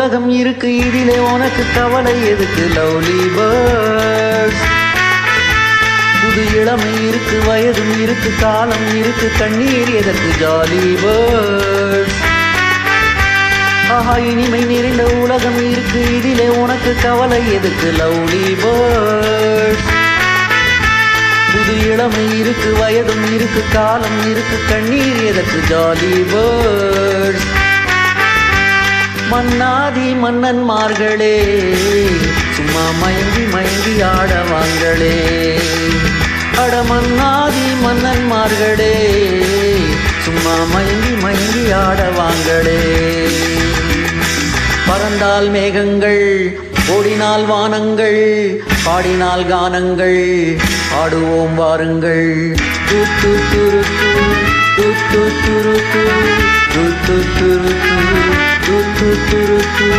உலகம் இருக்கு, இதிலே உனக்கு கவலை எதுக்கு? Lovely birds. புது இளமை இருக்கு, வயதும் இருக்கு, காலம் இருக்கு, கண்ணீர் எதற்கு? Jolly birds. ஆஹா, இனிமை நிறைந்த உலகம் இருக்கு, இதிலே உனக்கு கவலை எதுக்கு? Lovely birds. புது இளமை இருக்கு, வயதும் இருக்கு, காலம் இருக்கு, கண்ணீர் எதற்கு? Jolly birds. மன்னாதி மன்னன்மார்களே, சும்மா மயங்கி மயங்கி ஆடவாங்களே. அட மன்னாதி மன்னன்மார்களே, சும்மா மயங்கி மயங்கி ஆடவாங்களே. பறந்தால் மேகங்கள், ஓடினால் வானங்கள், பாடினால் கானங்கள், ஆடுவோம் வாருங்கள். துத்து துருத்து துத்து துருத்து துத்து துருத்து துத்து துருத்து.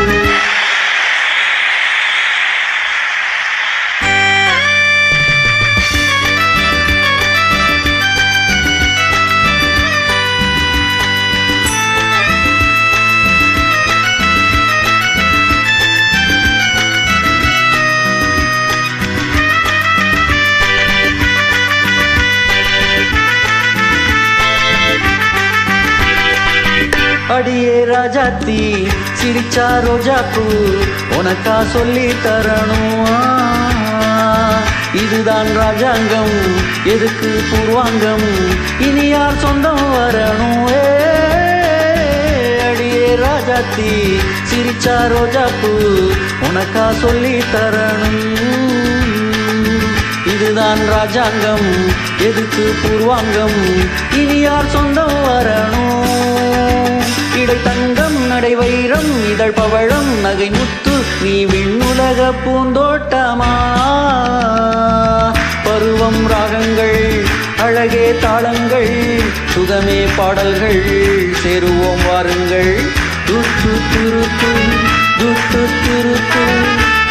அடியே ராஜாத்தி, சிரிச்சா ரோஜாப்பூ, உனக்கா சொல்லி தரணும். இதுதான் ராஜாங்கம், எதுக்கு பூர்வாங்கம், இனி யார் சொந்தம் வரணும்? அடியே ராஜாத்தி, சிரிச்சா ரோஜாப்பூ, உனக்கா சொல்லி தரணும். இதுதான் ராஜாங்கம், எதுக்கு பூர்வாங்கம், இனி யார் சொந்தம் வரணும்? இடை தங்கம், நடை வைரம், இதழ் பவழம், நகை முத்து, நீ விண்ணுலக பூந்தோட்டமா? பருவம் ராகங்கள், அழகே தாளங்கள், சுகமே பாடல்கள், சேருவோம் வாருங்கள். துத்து துருத்து துத்து துருத்து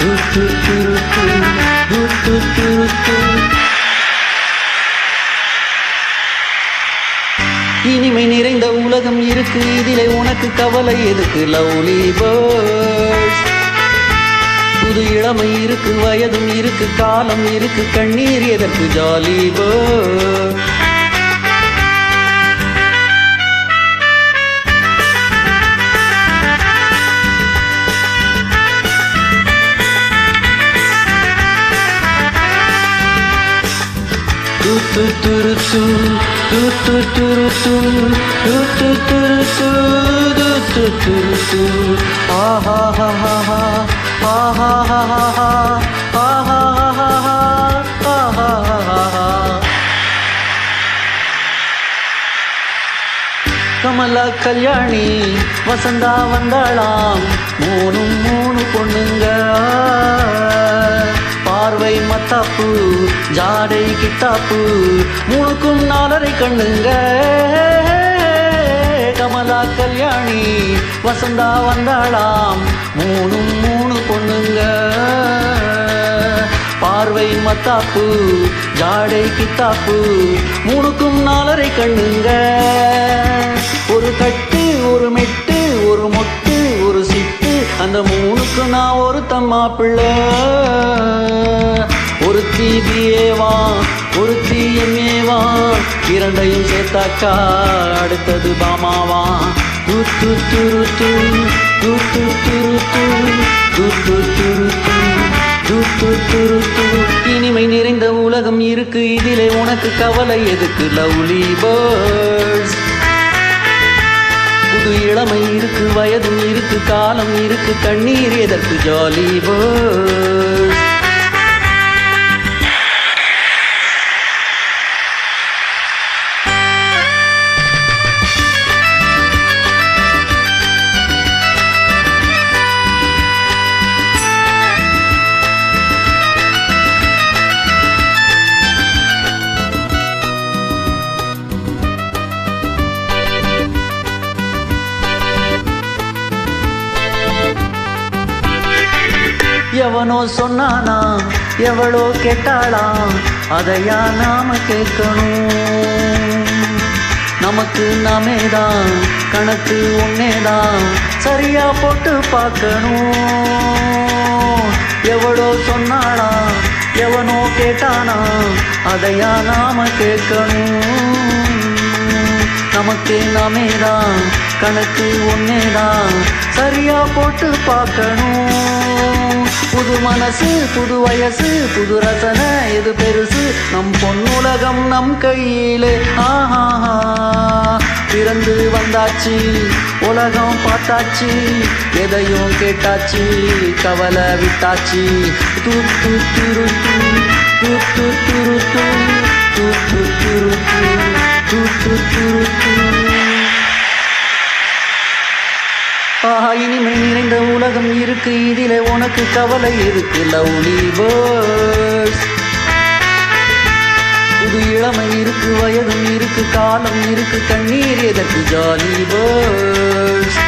துத்து துருத்து துத்து துருத்து. இனிமை நிறைந்த உலகம் இருக்கு, இதிலே உனக்கு கவலை எதுக்கு? Lovely birds. புது இளமை இருக்கு, வயதும் இருக்கு, காலம் இருக்கு, கண்ணீர் எதற்கு? Jolly birds. துத்து துருத்து துத்து துருத்து துத்து துருத்து துத்து துருத்து. ஆஹா ஹா ஹா ஹா ஆஹா ஹா ஹா ஹா ஆஹா ஹா ஹா ஆஹா ஹா ஹா. கமலா கல்யாணி, வசந்தா வந்தாளாம், மூணும் மூணு பொண்ணுங்க. பார்வை மத்தாப்பு, ஜாடை கித்தாப்பு, மூணுக்கும் 4.5 கண்ணுங்க. கமலா கல்யாணி, வசந்தா வந்தாளாம், மூணும் மூணு பொண்ணுங்க. பார்வை மத்தாப்பு, ஜாடை கித்தாப்பு, மூணுக்கும் 4.5 கண்ணுங்க. ஒரு கட்டு, ஒரு மெட்டு, ஒரு மொட்டு, ஒரு சிட்டு, அந்த மூணுக்கு நான் ஒரு தம்மாப்பிள்ளை. ஒரு தீபியேவா, ஒரு தீயமேவா, இரண்டையும் சேர்த்தாக்கா அடுத்தது பாமாவா. துத்து துருத்து துத்து துருத்து துத்து துருத்து துத்து துருத்து. இனிமை நிறைந்த உலகம் இருக்கு, இதிலே உனக்கு கவலை எதுக்கு? Lovely birds. புது இளமை இருக்கு, வயதும் இருக்கு, காலம் இருக்கு, கண்ணீர் எதற்கு? Jolly birds. எவனோ சொன்னானா, எவளோ கேட்டாளாம், அதையா நாம கேட்கணும்? நமக்கு நாமேதான் கணக்கு ஒன்னேதான் சரியா போட்டு பார்க்கணும். எவளோ சொன்னாளா எவனோ கேட்டானா அதையா நாம கேட்கணும். நமக்கே நாமேதான் கணக்கு ஒன்னேதான் சரியா போட்டு பார்க்கணும். புது மனசு புது வயசு புது ரசனை எது பெருசு நம் பொன்னுலகம் நம் கையிலே. ஆஹா பிறந்து வந்தாச்சு உலகம் பார்த்தாச்சு எதையும் கேட்டாச்சு கவலை விட்டாச்சு. தூத்து துருத்து தூத்து துருத்து தூத்து துருத்து தூத்து துருத்து. ஆஹா இனிமை நிறைந்த உலகம் இருக்கு இதிலே உனக்கு கவலை இருக்கு. லவ்லி பேர்ட்ஸ் புது இளமை இருக்கு வயதும் இருக்கு காலம் இருக்கு கண்ணீர் எதற்கு ஜாலி பேர்ட்ஸ்.